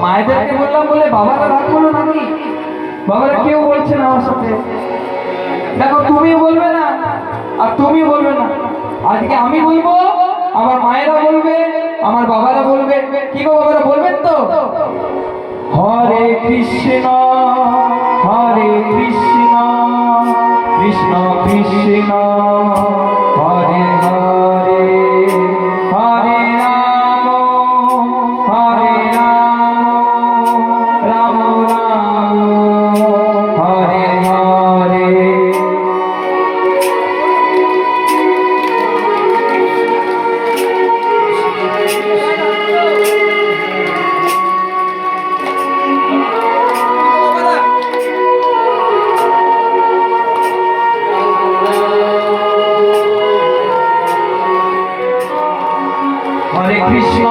মায়েদেরকে বললাম বলে বাবারা রাগ করলো নাকি? বাবারা কেউ বলছে না আমার সাথে। দেখো তুমি বলবে না আর তুমি বলবে না, আজকে আমি বলবো, আমার মায়েরা বলবে, আমার বাবারা বলবে। কি গো বাবারা বলবেন তো? হরে কৃষ্ণ হরে কৃষ্ণ কৃষ্ণ কৃষ্ণ হরে হরে হরে রাম হরে রাম রাম রাম হরে হরে। হরে কৃষ্ণ